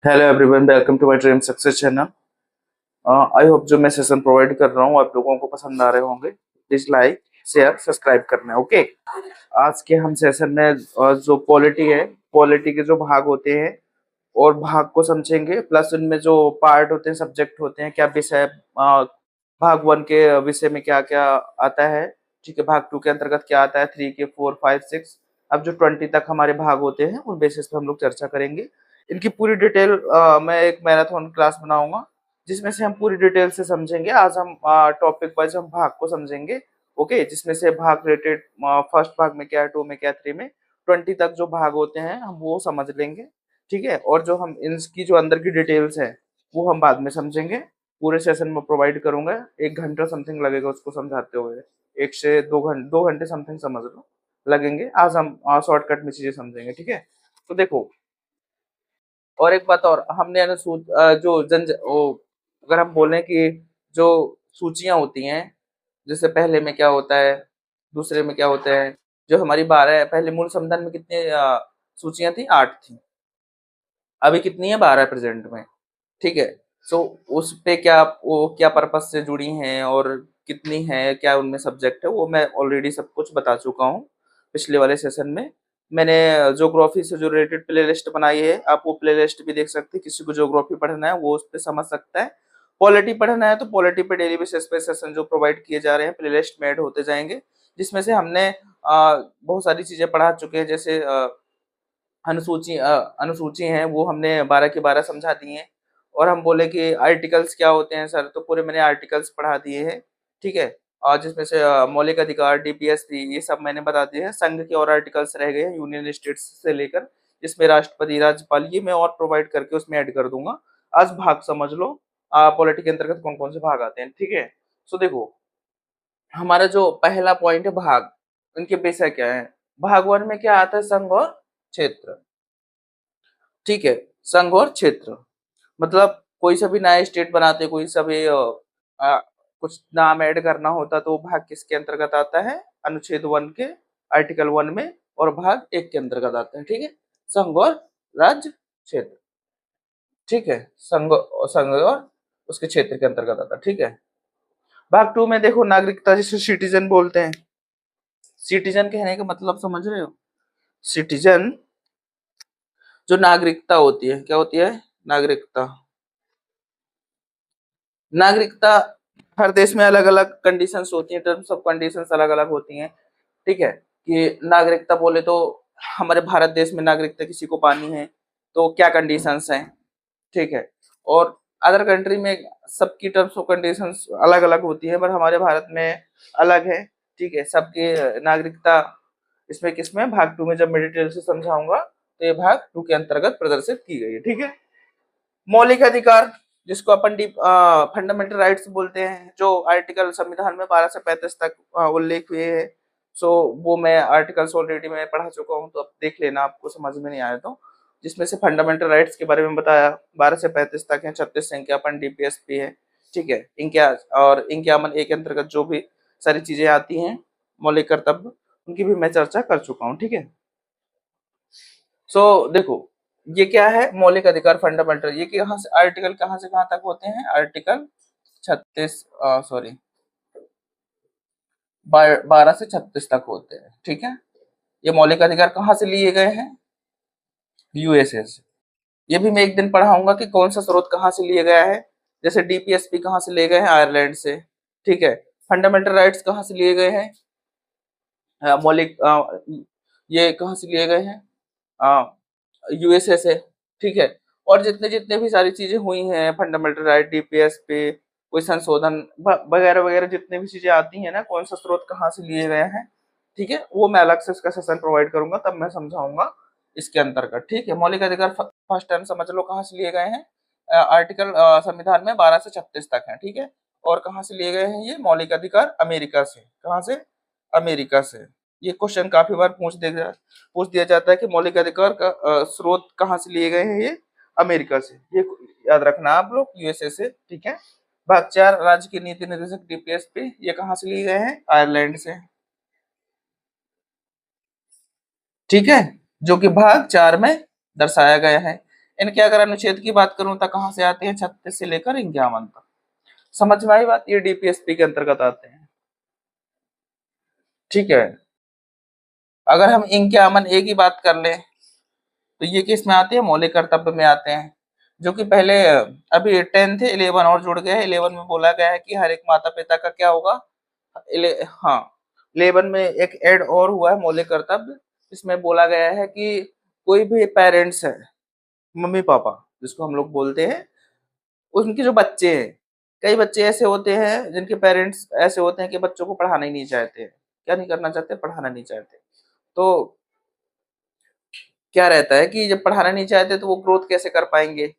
Hello everyone, welcome to my dream success channel. I hope जो मैं session provide कर रहा हूँ आप लोगों को पसंद आ रहे होंगे। प्लीज लाइक शेयर सब्सक्राइब करना है। ओके, आज के हम सेशन में जो पॉलिटी है, पॉलिटी के जो भाग होते हैं और भाग को समझेंगे, प्लस उनमें जो पार्ट होते हैं, सब्जेक्ट होते हैं, क्या विषय भाग वन के विषय में क्या क्या आता है। ठीक है, भाग टू के अंतर्गत क्या आता है, थ्री के, फोर, फाइव, सिक्स, अब जो 20 तक हमारे भाग होते हैं उन बेसिस पे हम लोग चर्चा करेंगे। इनकी पूरी डिटेल मैं एक मैराथन क्लास बनाऊंगा जिसमें से हम पूरी डिटेल से समझेंगे। आज हम टॉपिक वाइज हम भाग को समझेंगे। ओके, जिसमें से भाग रिलेटेड फर्स्ट भाग में क्या है, टू में क्या है, थ्री में 20 तक जो भाग होते हैं हम वो समझ लेंगे। ठीक है, और जो हम इनकी जो अंदर की डिटेल्स है वो हम बाद में समझेंगे। पूरे सेशन में प्रोवाइड करूंगा, 1 घंटा समथिंग लगेगा उसको समझाते हुए। 1 से 2 घंटे, 2 घंटे समथिंग समझ लो लगेंगे। आज हम शॉर्टकट में चीजें समझेंगे। ठीक है, तो देखो, और एक बात और, हमने जो अगर हम बोलें कि जो सूचियां होती हैं, जैसे पहले में क्या होता है, दूसरे में क्या होता है, जो हमारी 12 पहले मूल संविधान में कितनी सूचियां थी, 8 थी। अभी कितनी है, 12 प्रेजेंट में। ठीक है, सो उस पे क्या, वो क्या पर्पस से जुड़ी हैं और कितनी है, क्या उनमें सब्जेक्ट है, वो मैं ऑलरेडी सब कुछ बता चुका हूँ पिछले वाले सेशन में। मैंने ज्योग्राफी से जो रिलेटेड प्ले लिस्ट बनाई है, आप वो प्ले लिस्ट भी देख सकते हैं। किसी को ज्योग्राफी पढ़ना है वो उस पर समझ सकता है। पॉलिटी पढ़ना है तो पॉलिटी पे डेली बेसिस पे सेशन जो प्रोवाइड किए जा रहे हैं प्ले लिस्ट में ऐड होते जाएंगे, जिसमें से हमने बहुत सारी चीजें पढ़ा चुके हैं। जैसे अनुसूची हैं वो हमने 12 की 12 समझा दी हैं। और हम बोले कि आर्टिकल्स क्या होते हैं सर, तो पूरे मैंने आर्टिकल्स पढ़ा दिए हैं। ठीक है, और जिसमें से मौलिक अधिकार, डीपीएसपी, ये सब मैंने बता दिए हैं। संघ के और आर्टिकल्स रह गए हैं, यूनियन स्टेट्स से लेकर जिसमें राष्ट्रपति, राज्यपाल, ये मैं और प्रोवाइड करके उसमें ऐड कर दूंगा। आज भाग समझ लो, पॉलिटी के अंतर्गत कौन कौन से भाग आते हैं। ठीक है, सो देखो, हमारा जो पहला पॉइंट है भाग, उनके विषय क्या है। भाग वन में क्या आता है, संघ और क्षेत्र। ठीक है, संघ और क्षेत्र मतलब कोई सा भी नया स्टेट बनाते, कोई सा भी कुछ नाम ऐड करना होता तो वो भाग किसके अंतर्गत आता है, अनुच्छेद वन के आर्टिकल वन में, और भाग एक के अंतर्गत आता है। ठीक है, संघ और राज्य क्षेत्र। ठीक है, संघ और उसके क्षेत्र के अंतर्गत आता है। ठीक है, भाग टू में देखो, नागरिकता, जिसे सिटीजन बोलते हैं। सिटीजन कहने का मतलब समझ रहे हो, सिटीजन जो नागरिकता होती है, क्या होती है, नागरिकता। नागरिकता हर देश में अलग अलग कंडीशंस होती हैं, टर्म्स ऑफ कंडीशंस अलग अलग होती हैं। ठीक है, कि नागरिकता बोले तो हमारे भारत देश में नागरिकता किसी को पानी है तो क्या कंडीशंस हैं। ठीक है, और अदर कंट्री में सबकी टर्म्स ऑफ कंडीशंस अलग अलग होती है, पर हमारे भारत में अलग है। ठीक है, सबकी नागरिकता इसमें किसमें, भाग टू में जब मैं डिटेल से समझाऊंगा तो ये भाग टू के अंतर्गत प्रदर्शित की गई है। ठीक है, मौलिक अधिकार, जिसको अपन फंडामेंटल राइट्स बोलते हैं, जो आर्टिकल संविधान में 12 से 35 तक उल्लेख हुए हैं। सो वो मैं आर्टिकल्स ऑलरेडी मैं पढ़ा चुका हूँ, तो अब देख लेना, आपको समझ में नहीं आया तो। जिसमें से फंडामेंटल राइट्स के बारे में बताया, 12 से 35 तक है, 36 संख्या अपन डीपीएसपी है। ठीक है, इनके और इनके अमल एक अंतर्गत जो भी सारी चीजें आती हैं, मौलिक कर्तव्य, उनकी भी मैं चर्चा कर चुका हूँ। ठीक है, सो देखो, ये क्या है, मौलिक अधिकार, फंडामेंटल, ये कहाँ से, आर्टिकल कहाँ से कहाँ तक होते हैं, आर्टिकल 36, सॉरी, 12 से 36 तक होते हैं। ठीक है, ये मौलिक अधिकार कहाँ से लिए गए हैं, यूएसए से। ये भी मैं एक दिन पढ़ाऊंगा कि कौन सा स्रोत कहाँ से लिया गया है। जैसे डीपीएसपी कहाँ से लिए गए हैं, आयरलैंड से। ठीक है, फंडामेंटल राइट्स कहाँ से लिए गए हैं, मौलिक ये कहाँ से लिए गए हैं, यूएसए से। ठीक है, और जितने जितने भी सारी चीजें हुई हैं, फंडामेंटल राइट, डीपीएस पे कोई संशोधन वगैरह वगैरह, जितने भी चीजें आती हैं ना, कौन सा स्रोत कहाँ से लिए गए हैं। ठीक है, वो मैं अलग से इसका सेशन प्रोवाइड करूंगा, तब मैं समझाऊंगा इसके अंतर्गत। ठीक है, मौलिक अधिकार फर्स्ट टाइम समझ लो कहाँ से लिए गए हैं, आर्टिकल संविधान में 12 से 36 तक है। ठीक है, और कहाँ से लिए गए हैं ये मौलिक अधिकार, अमेरिका से। कहाँ से, अमेरिका से। ये क्वेश्चन काफी बार पूछ दिया जाता है कि मौलिक अधिकार का स्रोत कहाँ से लिए गए हैं, ये अमेरिका से। ये याद रखना आप लोग, यूएसए से। ठीक है, भाग चार, राज्य की नीति निर्देशक डीपीएसपी, ये कहाँ से लिए गए हैं, आयरलैंड से। ठीक है, जो कि भाग चार में दर्शाया गया है। इनके अगर अनुच्छेद की बात करूं तो कहाँ से आते हैं, 36 से लेकर 51 तक। समझ में आई बात, ये डीपीएसपी के अंतर्गत आते हैं। ठीक है, अगर हम 51 ए की बात कर लें तो ये किस में आते हैं, मौलिक कर्तव्य में आते हैं, जो कि पहले अभी 10 थे, 11 और जुड़ गया है। 11 में बोला गया है कि हर एक माता पिता का क्या होगा, हाँ 11 में एक ऐड और हुआ है मौलिक कर्तव्य। इसमें बोला गया है कि कोई भी पेरेंट्स है, मम्मी पापा जिसको हम लोग बोलते हैं, उनके जो बच्चे हैं, कई बच्चे ऐसे होते हैं जिनके पेरेंट्स ऐसे होते हैं कि बच्चों को पढ़ाना ही नहीं चाहते, क्या नहीं करना चाहते, पढ़ाना नहीं चाहते। तो क्या रहता है कि जब पढ़ाना नहीं चाहते तो वो ग्रोथ कैसे कर पाएंगे,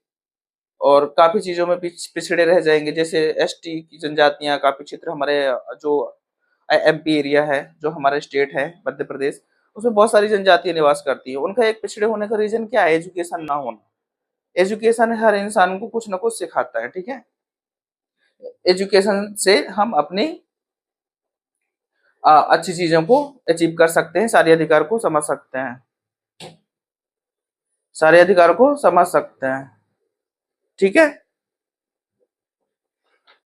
और काफी चीजों में पिछड़े रह जाएंगे। जैसे एसटी की जनजातियां, काफी क्षेत्र हमारे जो एमपी एरिया है, जो हमारे स्टेट है मध्य प्रदेश, उसमें बहुत सारी जनजातियां निवास करती है। उनका एक पिछड़े होने का रीजन क्या है, एजुकेशन ना होना। एजुकेशन हर इंसान को कुछ ना कुछ सिखाता है, ठीक है। एजुकेशन से हम अपनी अच्छी चीजों को अचीव कर सकते हैं, सारे अधिकार को समझ सकते हैं, सारे अधिकार को समझ सकते हैं। ठीक है,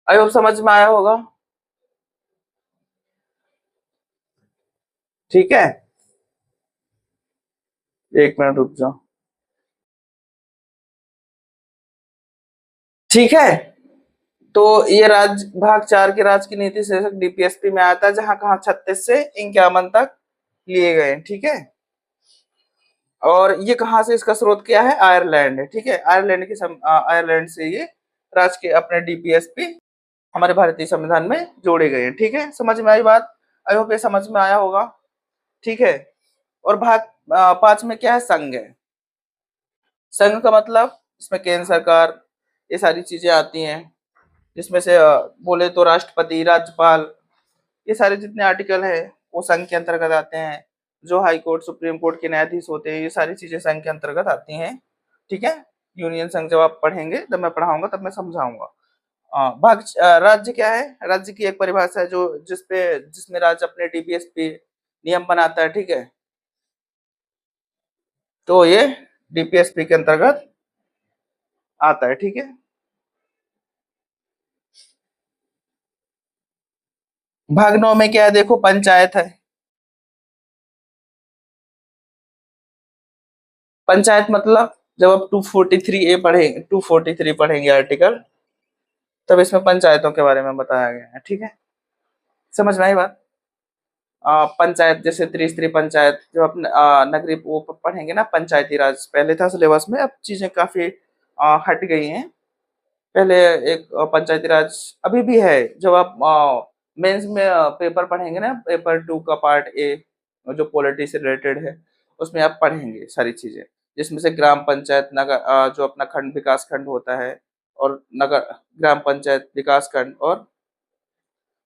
आई होप समझ में आया होगा। ठीक है, एक मिनट रुक जाओ। ठीक है, तो ये भाग 4 के राज्य की नीति शीर्षक डीपीएसपी में आता है, जहां कहा 36 से 51 तक लिए गए। ठीक है, और ये कहां से, इसका स्रोत क्या है, आयरलैंड है। ठीक है, आयरलैंड आयरलैंड से ये राज्य के अपने डीपीएसपी हमारे भारतीय संविधान में जोड़े गए हैं। ठीक है, समझ में आई बात, आई होप ये समझ में आया होगा। ठीक है, और भाग 5 में क्या है, संघ है। संघ का मतलब इसमें केंद्र सरकार, ये सारी चीजें आती हैं, जिसमें से बोले तो राष्ट्रपति, राज्यपाल, ये सारे जितने आर्टिकल है वो संघ के अंतर्गत आते हैं। जो हाई कोर्ट, सुप्रीम कोर्ट के न्यायाधीश होते हैं, ये सारी चीजें संघ के अंतर्गत आती हैं। ठीक है, यूनियन संघ जब आप पढ़ेंगे, तब मैं पढ़ाऊंगा, तब मैं समझाऊंगा। राज्य क्या है, राज्य की एक परिभाषा है जो जिसमें राज्य अपने डीपीएसपी नियम बनाता है। ठीक है, तो ये डीपीएसपी के अंतर्गत आता है। ठीक है, भाग 9 में क्या है, देखो पंचायत है। पंचायत मतलब जब आप 243 ए पढ़ेंगे, 243 पढ़ेंगे आर्टिकल, तब इसमें पंचायतों के बारे में बताया गया है। ठीक है, समझ में आई बात। पंचायत जैसे त्रिस्तरीय पंचायत, जो अपने नगरीय वो पढ़ेंगे ना, पंचायती राज पहले था सिलेबस में, अब चीजें काफी हट गई हैं। पहले एक पंचायती राज अभी भी है। जब आप मेंस में पेपर पढ़ेंगे ना, पेपर 2 का पार्ट ए, जो पॉलिटी से रिलेटेड है, उसमें आप पढ़ेंगे सारी चीजें, जिसमें से ग्राम पंचायत, नगर जो अपना खंड विकास खंड होता है, और नगर ग्राम पंचायत विकास खंड, और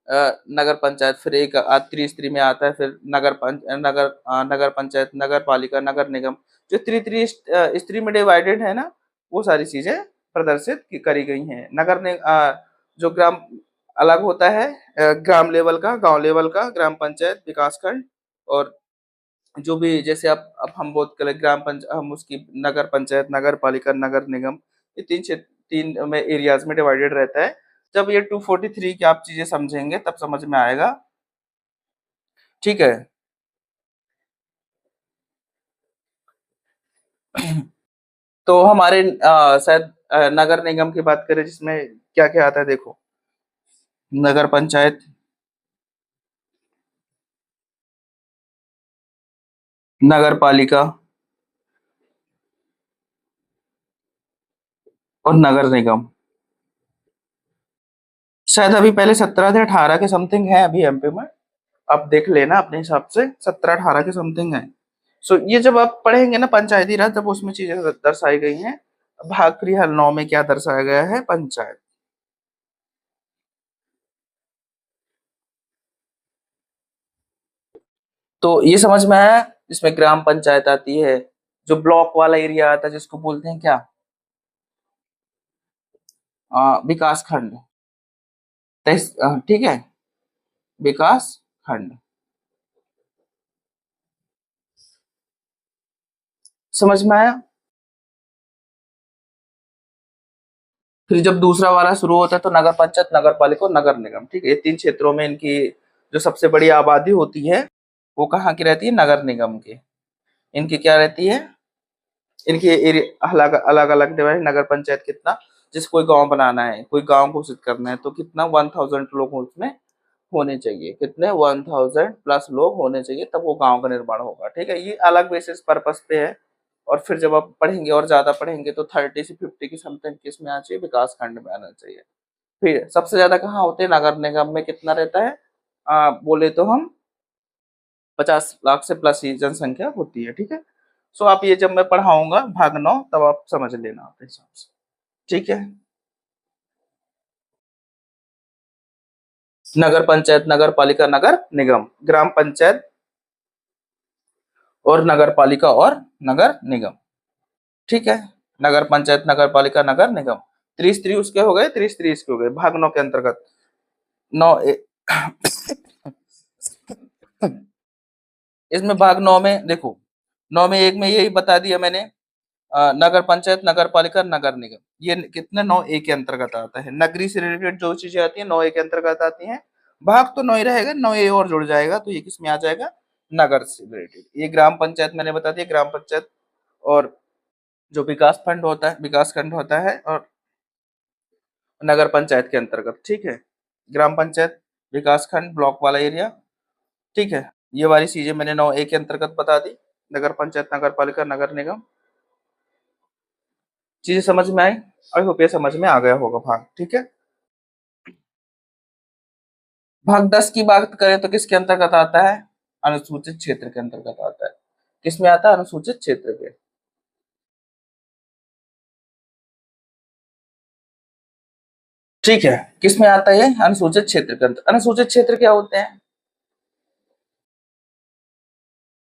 नगर पंचायत, फिर एक त्रिस्तरीय में आता है, फिर नगर पंचायत, नगर पालिका, नगर निगम, जो त्रिस्तरीय स्त्री में डिवाइडेड है ना, वो सारी चीजें प्रदर्शित करी गई हैं। जो ग्राम अलग होता है, ग्राम लेवल का, गांव लेवल का, ग्राम पंचायत, विकास खंड, और जो भी जैसे अब हम बात करें ग्राम पंचायत, हम उसकी नगर पंचायत, नगर पालिका, नगर निगम, ये तीन में एरियाज में डिवाइडेड रहता है। जब ये 243 की आप चीजें समझेंगे तब समझ में आएगा। ठीक है, तो हमारे शायद नगर निगम की बात करें, जिसमें क्या क्या आता है, देखो नगर पंचायत, नगर पालिका, और नगर निगम। शायद अभी पहले 17 से 18 के समथिंग है अभी एमपी में, आप देख लेना अपने हिसाब से, 17-18 के समथिंग है। सो ये जब आप पढ़ेंगे ना पंचायती राज, जब उसमें चीजें दर्शाई गई हैं। भाग फिलहाल 9 में क्या दर्शाया गया है, पंचायत। तो ये समझ में आया, इसमें ग्राम पंचायत आती है, जो ब्लॉक वाला एरिया आता है जिसको बोलते हैं क्या, विकास खंड, ठीक है, विकास खंड। समझ में आया। फिर जब दूसरा वाला शुरू होता है तो नगर पंचायत, नगर पालिका और नगर निगम। ठीक है, ये 3 क्षेत्रों में इनकी जो सबसे बड़ी आबादी होती है वो कहाँ की रहती है? नगर निगम की। इनकी क्या रहती है? इनकी अलग अलग अलग डिवाइड। नगर पंचायत कितना, जिस कोई गांव बनाना है, कोई गांव घोषित करना है तो कितना 1000 लोग उसमें होने चाहिए। कितने? 1000 प्लस लोग होने चाहिए, तब वो गांव का निर्माण होगा। ठीक है, ये अलग बेसिस पर्पस पे है। और फिर जब आप पढ़ेंगे और ज्यादा पढ़ेंगे तो 30 से 50 की समथिंग किसमें आना चाहिए? विकास खंड में आना चाहिए। फिर सबसे ज्यादा कहाँ होते हैं? नगर निगम में। कितना रहता है? बोले तो हम 50 लाख से प्लस ही जनसंख्या होती है। ठीक है, सो आप ये जब मैं पढ़ाऊंगा भाग 9 तब आप समझ लेना अपने हिसाब से। ठीक है, नगर पंचायत, नगर पालिका, नगर निगम, ग्राम पंचायत और नगर पालिका और नगर निगम। ठीक है, नगर पंचायत, नगर पालिका, नगर निगम। त्रिस्तरी उसके हो गए, त्रिस्तरी इसके हो गए। भाग 9 के अंतर्गत 9 इसमें भाग 9 में देखो, 9 में एक में यही बता दिया मैंने, नगर पंचायत, नगर पालिका, नगर निगम, ये कितने 9A के अंतर्गत आता है। नगरी से रिलेटेड जो चीजें आती है 9A के अंतर्गत आती हैं। भाग तो 9 ही रहेगा, 9A और जुड़ जाएगा तो ये किस में आ जाएगा? नगर से रिलेटेड। ये ग्राम पंचायत मैंने बता दिया, ग्राम पंचायत और जो विकास फंड होता है, विकास खंड होता है, और नगर पंचायत के अंतर्गत। ठीक है, ग्राम पंचायत, विकास खंड, ब्लॉक वाला एरिया। ठीक है, ये वाली चीजें मैंने 9A के अंतर्गत बता दी। नगर पंचायत, नगर पालिका, नगर निगम। चीजें समझ में आई? आई होप ये समझ में आ गया होगा भाग। ठीक है, भाग 10 की बात करें तो किसके अंतर्गत आता है? अनुसूचित क्षेत्र के अंतर्गत आता है। किसमें आता है? अनुसूचित क्षेत्र के। ठीक है, किसमें आता है ये? अनुसूचित क्षेत्र के अंतर्गत। अनुसूचित क्षेत्र क्या होते हैं?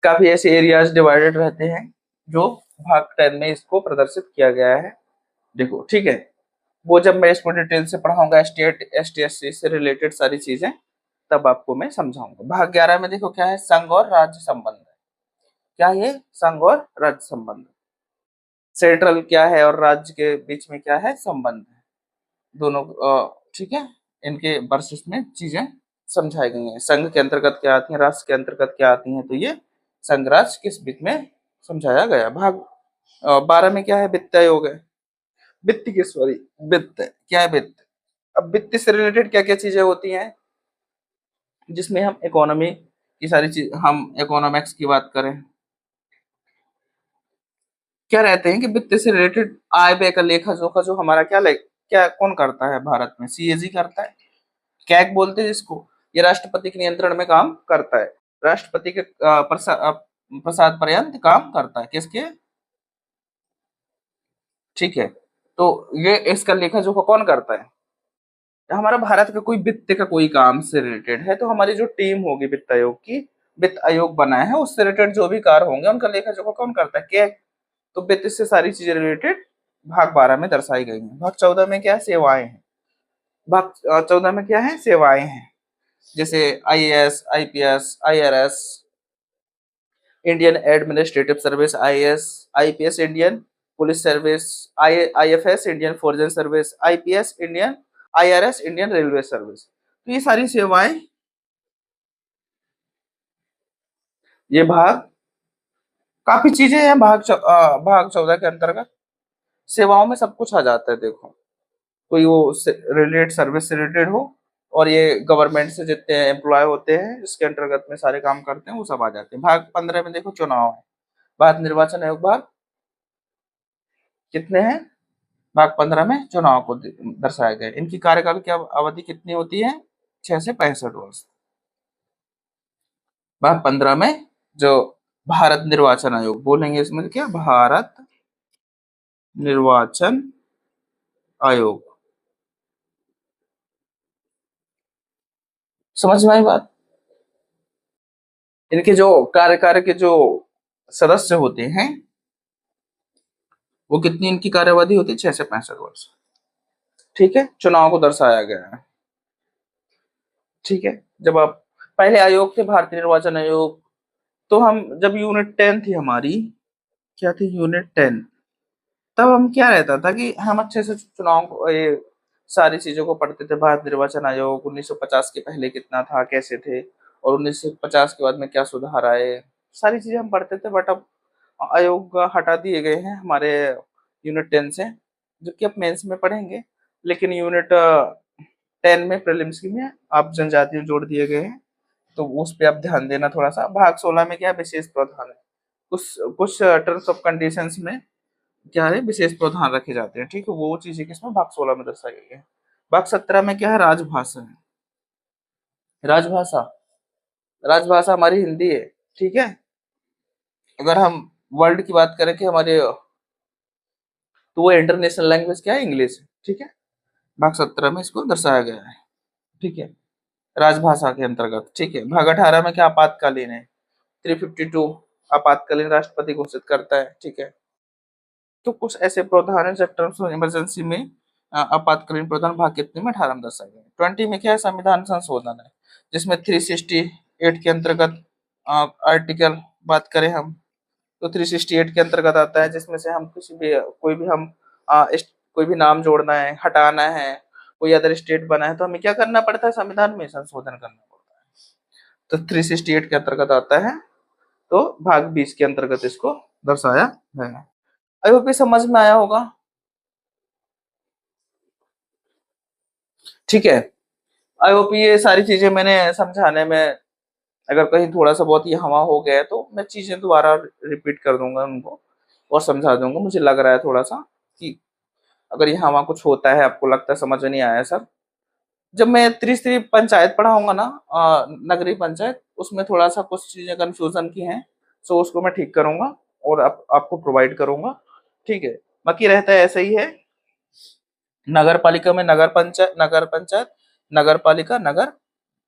काफी ऐसे एरियाज डिवाइडेड रहते हैं जो भाग 10 में इसको प्रदर्शित किया गया है। देखो, ठीक है, वो जब मैं इसको डिटेल से पढ़ाऊंगा, स्टेट ST SC से रिलेटेड सारी चीजें, तब आपको मैं समझाऊंगा। भाग 11 में देखो क्या है? संघ और राज्य संबंध। क्या ये? संघ और राज्य संबंध। सेंट्रल क्या है और राज्य के बीच में क्या है? संबंध है दोनों। ठीक है, इनके वर्सेस में चीजें समझाई गई हैं। संघ के अंतर्गत क्या आती है, राष्ट्र के अंतर्गत क्या आती हैं, तो ये संघ राज्य किस बीच में समझाया गया। भाग 12 में क्या है? वित्त आयोग है। वित्त की, सॉरी, वित्त क्या है? वित्त। अब वित्त से रिलेटेड क्या क्या चीजें होती हैं जिसमें हम इकोनॉमी की सारी चीज, हम इकोनॉमिक्स की बात करें, क्या रहते हैं कि वित्त से रिलेटेड आय व्यय का लेखा जोखा जो हमारा क्या कौन करता है भारत में? CAG करता है। कैग बोलते हैं जिसको। ये राष्ट्रपति के नियंत्रण में काम करता है। राष्ट्रपति के प्रसाद पर्यंत काम करता है। किसके? ठीक है, तो ये इसका लेखा जोखा कौन करता है? हमारा भारत का कोई वित्त का कोई काम से रिलेटेड है तो हमारी जो टीम होगी वित्त आयोग की, वित्त आयोग बनाया है, उससे रिलेटेड जो भी कार्य होंगे उनका लेखा जोखा कौन करता है? कैग। तो वित्त से सारी चीजें रिलेटेड भाग 12 में दर्शाई गई हैं। भाग 14 में क्या है? सेवाएं हैं। भाग 14 में क्या है? सेवाएं हैं। जैसे IAS, IPS, IRS, Indian administrative service, IAS, IPS Indian police service, IFS Indian foreign service, IPS Indian, IRS Indian railway service. तो ये सारी सेवाएं, ये भाग, काफी चीजें हैं भाग 14 के अंतर्गत। सेवाओं में सब कुछ आ जाता है। देखो, कोई वो रिलेटेड सर्विस से रिलेटेड हो, और ये गवर्नमेंट से जितने एम्प्लॉय होते हैं इसके अंतर्गत में सारे काम करते हैं, वो सब आ जाते हैं। भाग 15 में देखो चुनाव है। भारत निर्वाचन आयोग भाग कितने हैं? भाग 15 में चुनाव को दर्शाया गया। इनकी कार्यकाल की अवधि कितनी होती है? 6 से 65 वर्ष। भाग 15 में जो भारत निर्वाचन आयोग बोलेंगे, इसमें क्या? भारत निर्वाचन आयोग। समझ में आई बात? इनके जो कार्यकाल के जो सदस्य होते हैं, वो कितनी इनकी कार्यावधि होती है? 6 से 65 वर्ष। ठीक है, चुनाव को दर्शाया गया है। ठीक है, जब आप पहले आयोग थे भारतीय निर्वाचन आयोग, तो हम जब यूनिट 10 थी हमारी, क्या थी? यूनिट 10। तब हम क्या रहता था कि हम अच्छे से चुनाव को ये सारी चीज़ों को पढ़ते थे। भारत निर्वाचन आयोग 1950 के पहले कितना था, कैसे थे और 1950 के बाद में क्या सुधार आए, सारी चीज़ें हम पढ़ते थे। बट अब आयोग हटा दिए गए हैं हमारे यूनिट 10 से, जो कि अब मेंस में पढ़ेंगे। लेकिन यूनिट 10 में प्रीलिम्स में आप जनजातीय जोड़ दिए गए हैं, तो उस पे आप ध्यान देना थोड़ा सा। भाग 16 में क्या विशेष प्रावधान है, कुछ कुछ टर्म्स ऑफ कंडीशंस में क्या है विशेष प्रावधान रखे जाते हैं, ठीक है। वो चीजें किसमें भाग 16 में दर्शाई गई है। भाग 17 में क्या है, राजभाषा है। राजभाषा, राजभाषा हमारी हिंदी है, ठीक है। अगर हम वर्ल्ड की बात करें कि हमारे, तो वो इंटरनेशनल लैंग्वेज क्या है, इंग्लिश है, ठीक है। भाग 17 में इसको दर्शाया गया है, ठीक है, राजभाषा के अंतर्गत, ठीक है। भाग 18 में क्या आपातकालीन है, 352 आपातकालीन राष्ट्रपति घोषित करता है, ठीक है। तो कुछ ऐसे प्रावधान है जब टर्म्स ऑफ इमरजेंसी में आपातकालीन प्रावधान भाग कितने में 18 में दर्शाए गए। 20 में क्या है, संविधान संशोधन है, जिसमें 368 के अंतर्गत आर्टिकल बात करें हम, तो 368 के अंतर्गत आता है, जिसमें से हम किसी भी कोई भी हम कोई भी नाम जोड़ना है, हटाना है, कोई अदर स्टेट बना है, तो हमें क्या करना पड़ता है, संविधान में संशोधन करना पड़ता है। तो 368 के अंतर्गत आता है, तो भाग 20 के अंतर्गत इसको दर्शाया है। आई होप ये समझ में आया होगा, ठीक है। आई होप ये सारी चीजें मैंने समझाने में अगर कहीं थोड़ा सा बहुत ये हवा हो गया है, तो मैं चीजें दोबारा रिपीट कर दूंगा उनको और समझा दूंगा। मुझे लग रहा है थोड़ा सा कि अगर यहाँ वहाँ कुछ होता है, आपको लगता है समझ में नहीं आया सर, जब मैं त्रिस्तरीय पंचायत पढ़ाऊंगा ना, नगरीय पंचायत, उसमें थोड़ा सा कुछ चीजें कंफ्यूजन की हैं, सो उसको मैं ठीक करूंगा और आपको प्रोवाइड करूंगा, ठीक है। बाकी रहता है ऐसे ही है, नगर पालिका में नगर पंचायत, नगर पंचायत, नगर पालिका, नगर,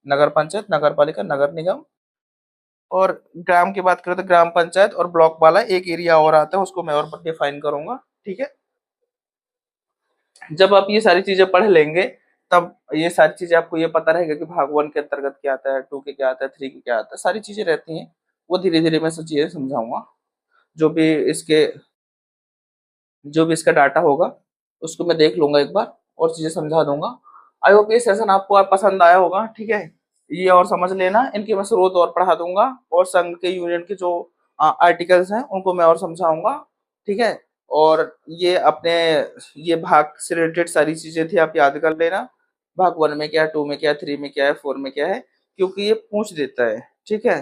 नगर पंचायत, नगर पालिका, नगर निगम, और ग्राम की बात करें तो ग्राम पंचायत और ब्लॉक वाला एक एरिया और आता है, उसको मैं और डिफाइन करूंगा, ठीक है। जब आप ये सारी चीजें पढ़ लेंगे, तब ये सारी चीजें आपको ये पता रहेगा कि भाग 1 के अंतर्गत क्या आता है, 2 के क्या आता है, 3 के क्या आता है, सारी चीजें रहती हैं। वो धीरे धीरे मैं सब चीजें समझाऊंगा। जो भी इसके जो भी इसका डाटा होगा उसको मैं देख लूंगा एक बार और चीजें समझा दूंगा। आई होप ये सेशन आपको पसंद आया होगा, ठीक है। ये और समझ लेना, इनके मैं स्रोत और पढ़ा दूंगा, और संघ के यूनियन के जो आर्टिकल्स हैं उनको मैं और समझाऊंगा, ठीक है। और ये अपने ये भाग से रिलेटेड सारी चीजें थी, आप याद कर लेना। भाग 1 में क्या है, 2 में क्या है, 3 में क्या है, 4 में क्या है, क्योंकि ये पूछ देता है, ठीक है।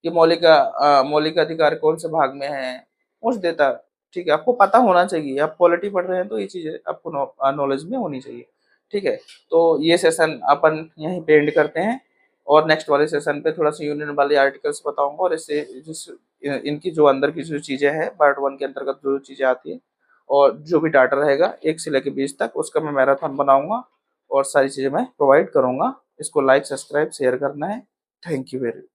कि मौलिक अधिकार कौन से भाग में है, पूछ देता है, ठीक है। आपको पता होना चाहिए, आप पॉलिटी पढ़ रहे हैं तो ये चीजें आपको नॉलेज में होनी चाहिए, ठीक है। तो ये सेशन अपन यहीं पे एंड करते हैं, और नेक्स्ट वाले सेशन पे थोड़ा सा यूनियन वाले आर्टिकल्स बताऊंगा, और इससे जिस इनकी जो अंदर की जो चीजें हैं पार्ट 1 के अंतर्गत जो चीजें आती है, और जो भी डाटा रहेगा 1 से लेकर 20 तक, उसका मैं मैराथन बनाऊंगा और सारी चीजें मैं प्रोवाइड करूंगा। इसको लाइक, सब्सक्राइब, शेयर करना है। Thank you very